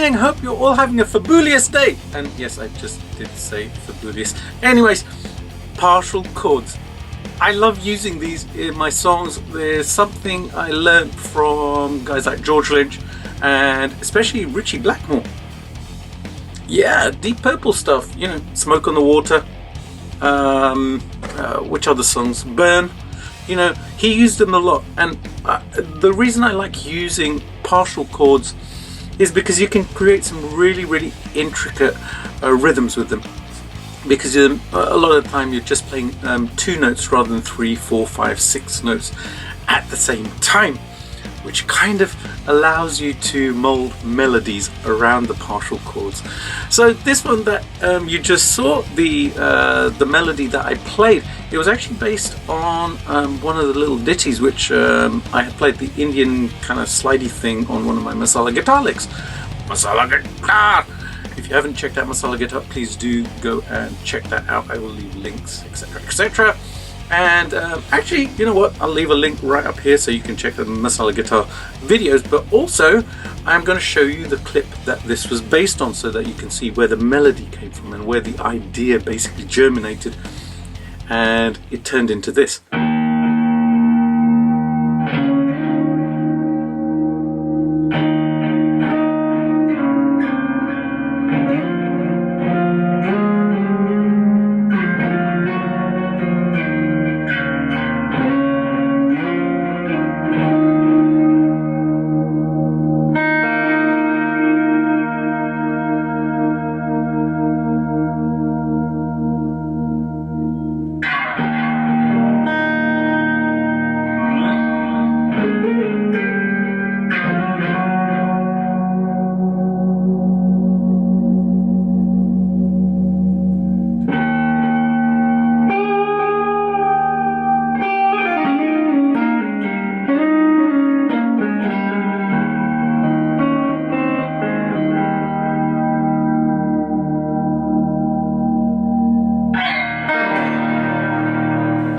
morning. Hope you're all having a fabulous day. And yes, I just did say fabulous. Anyways, partial chords. I love using these in my songs. There's something I learned from guys like George Lynch and especially Richie Blackmore. Yeah, Deep Purple stuff, you know, Smoke on the Water. Which other songs? Burn. You know, he used them a lot. And the reason I like using partial chords is because you can create some really, really intricate rhythms with them. Because a lot of the time you're just playing 2 notes rather than 3, 4, 5, 6 notes at the same time, which kind of allows you to mold melodies around the partial chords. So this one that you just saw, the melody that I played, it was actually based on one of the little ditties which I had played, the Indian kind of slidey thing on one of my Masala guitar licks. Masala guitar! If you haven't checked out Masala Guitar, please do go and check that out. I will leave links, etc, etc. And actually, you know what? I'll leave a link right up here so you can check the Masala Guitar videos. But also, I'm going to show you the clip that this was based on so that you can see where the melody came from and where the idea basically germinated. And it turned into this.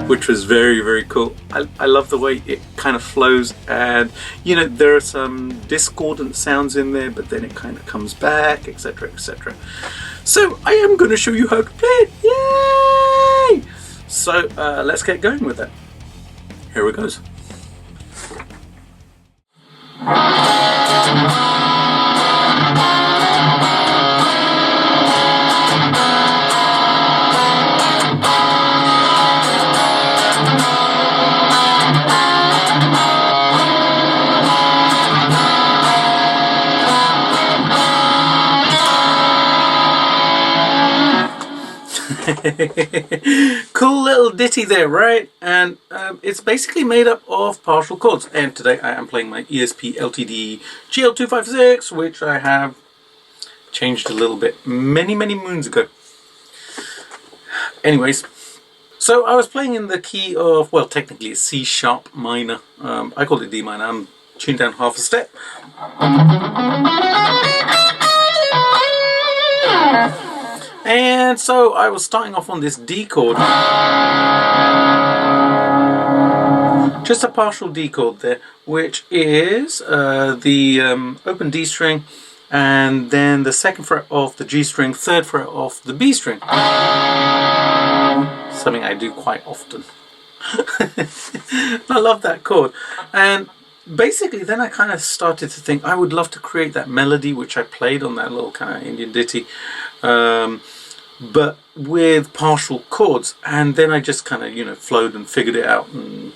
Which was very, very cool. I love the way it kind of flows, and you know, there are some discordant sounds in there, but then it kind of comes back, etc, etc. So I am going to show you how to play it. Yay! So let's get going with that. Here it goes. Cool little ditty there, right? And it's basically made up of partial chords. And today I am playing my ESP LTD GL256, which I have changed a little bit many moons ago. Anyways, so I was playing in the key of, well, technically it's C sharp minor. I called it D minor. I'm tuned down half a step. And so I was starting off on this D chord, just a partial D chord there, which is the open D string, and then the 2nd fret of the G string, 3rd fret of the B string. Something I do quite often. I love that chord. And basically then I kind of started to think I would love to create that melody which I played on that little kind of Indian ditty, but with partial chords. And then I just kind of, you know, flowed and figured it out, and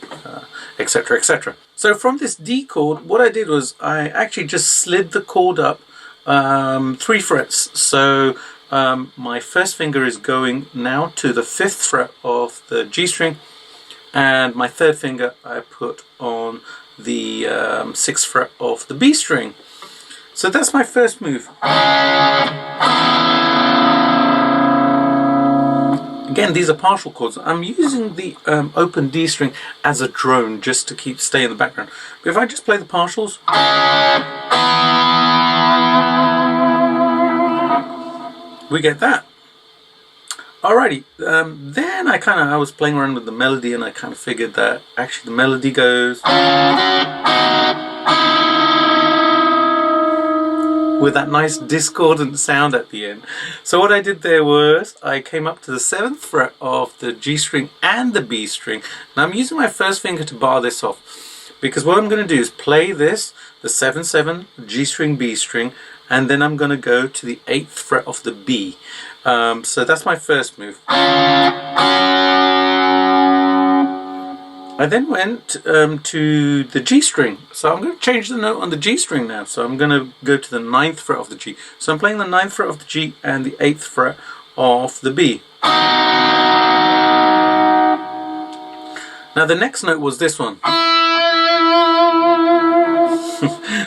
etc, etc. So from this D chord, what I did was I actually just slid the chord up 3 frets. So my first finger is going now to the 5th fret of the G string, and my 3rd finger I put on the 6th fret of the B string. So that's my first move. Again, these are partial chords. I'm using the open D string as a drone just to stay in the background. But if I just play the partials, we get that. Alrighty, then I was playing around with the melody, and I kind of figured that actually the melody goes, with that nice discordant sound at the end. So what I did there was I came up to the 7th fret of the G string and the B string. Now I'm using my first finger to bar this off, because what I'm going to do is play this, the 7/7, G string, B string, and then I'm going to go to the 8th fret of the B. So that's my first move. I then went to the G string. So I'm going to change the note on the G string now. So I'm going to go to the 9th fret of the G. So I'm playing the 9th fret of the G and the 8th fret of the B. Now the next note was this one.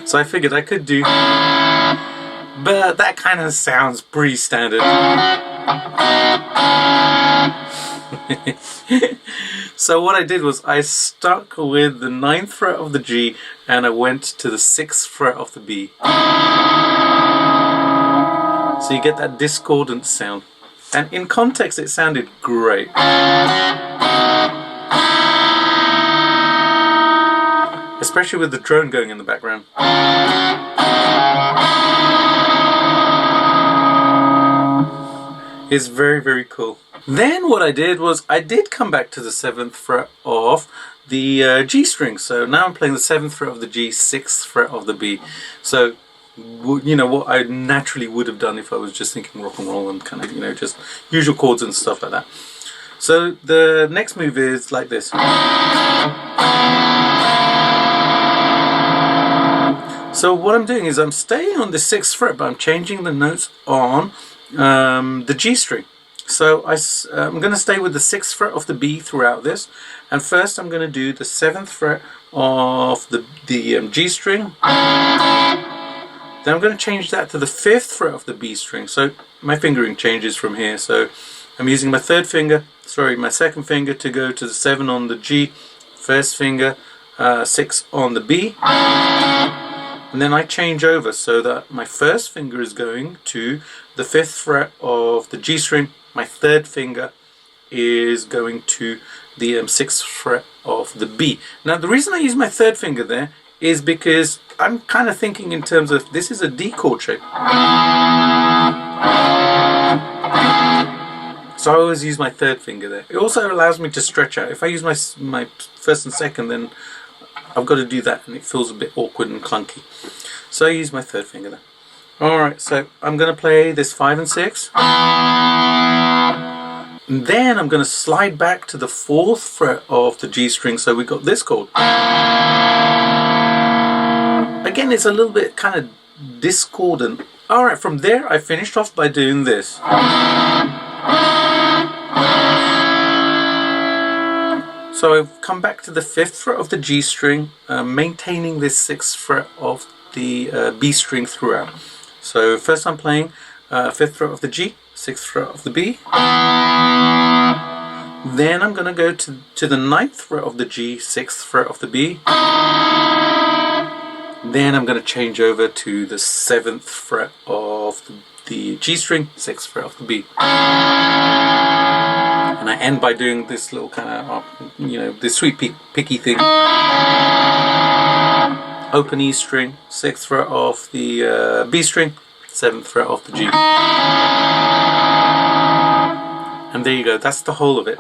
So I figured I could do, but that kind of sounds pretty standard. So what I did was I stuck with the 9th fret of the G and I went to the 6th fret of the B. So you get that discordant sound. And in context it sounded great. Especially with the drone going in the background. It's very, very cool. Then what I did was I did come back to the 7th fret of the G string. So now I'm playing the 7th fret of the G, 6th fret of the B. So, you know, what I naturally would have done if I was just thinking rock and roll and kind of, you know, just usual chords and stuff like that. So the next move is like this. So what I'm doing is I'm staying on the 6th fret, but I'm changing the notes on the G string. So I'm going to stay with the 6th fret of the B throughout this. And first I'm going to do the 7th fret of the G string. Then I'm going to change that to the 5th fret of the B string. So my fingering changes from here. So I'm using my second finger to go to the 7 on the G, first finger, 6 on the B. And then I change over so that my first finger is going to the 5th fret of the G string. My third finger is going to the 6th fret of the B. Now the reason I use my third finger there is because I'm kind of thinking in terms of this is a D chord shape. So I always use my third finger there. It also allows me to stretch out. If I use my first and second, then I've got to do that and it feels a bit awkward and clunky. So I use my third finger there. Alright, so I'm going to play this 5 and 6. And then I'm going to slide back to the 4th fret of the G string. So we got this chord. Again, it's a little bit kind of discordant. Alright, from there I finished off by doing this. So I've come back to the 5th fret of the G string, maintaining this 6th fret of the B string throughout. So first I'm playing 5th fret of the G, 6th fret of the B. Then I'm going to go to the 9th fret of the G, 6th fret of the B. Then I'm going to change over to the 7th fret of the G string, 6th fret of the B. And I end by doing this little kind of, you know, this sweet picky thing. Open E string, 6th fret of the B string, 7th fret of the G. And there you go, that's the whole of it.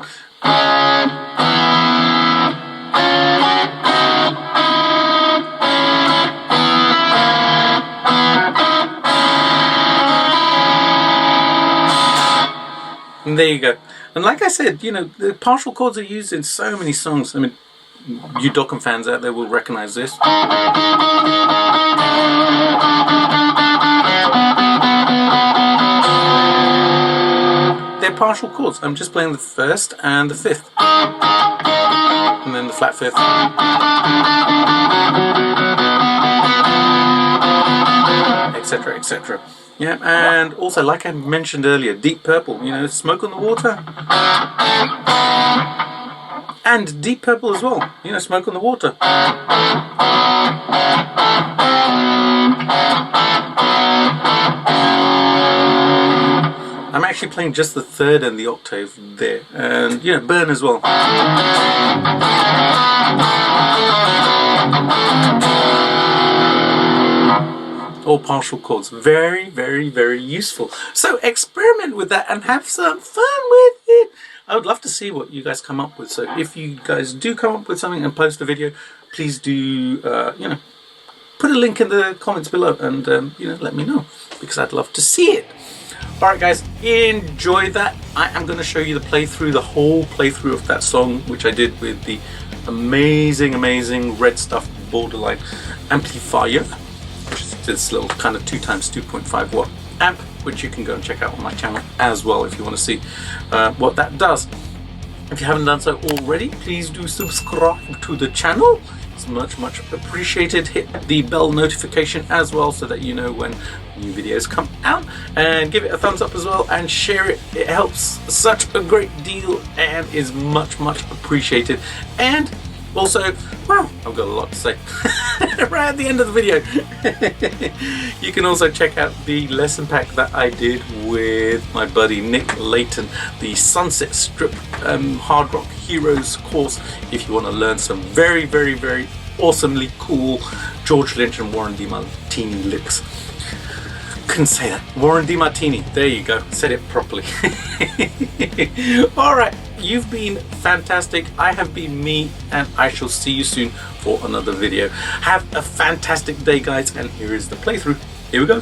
And there you go. And like I said, you know, the partial chords are used in so many songs. I mean, you Dokken fans out there will recognize this. They're partial chords. I'm just playing the 1st and the 5th. And then the flat 5th. Etc, etc. Yeah, and also, like I mentioned earlier, Deep Purple, you know, Smoke on the Water. And Deep Purple as well, you know, Smoke on the Water. I'm actually playing just the 3rd and the octave there. And, you know, Burn as well. or partial chords. Very, very, very useful. So experiment with that and have some fun with it. I would love to see what you guys come up with. So if you guys do come up with something and post a video, please do, you know, put a link in the comments below and, you know, let me know, because I'd love to see it. Alright guys, enjoy that. I am going to show you the playthrough, the whole playthrough of that song, which I did with the amazing, amazing Red Stuff Borderline amplifier, which is this little kind of 2x2.5 watt amp, which you can go and check out on my channel as well if you want to see what that does. If you haven't done so already, please do subscribe to the channel. It's much, much appreciated. Hit the bell notification as well so that you know when new videos come out, and give it a thumbs up as well and share it. It helps such a great deal and is much, much appreciated. And also, wow, I've got a lot to say right at the end of the video. You can also check out the lesson pack that I did with my buddy Nick Layton, the Sunset Strip Hard Rock Heroes course, if you want to learn some very, very, very awesomely cool George Lynch and Warren DeMartini licks. Couldn't say that. Warren DeMartini. There you go. Said it properly. Alright, you've been fantastic. I have been me, and I shall see you soon for another video. Have a fantastic day, guys, and here is the playthrough. Here we go.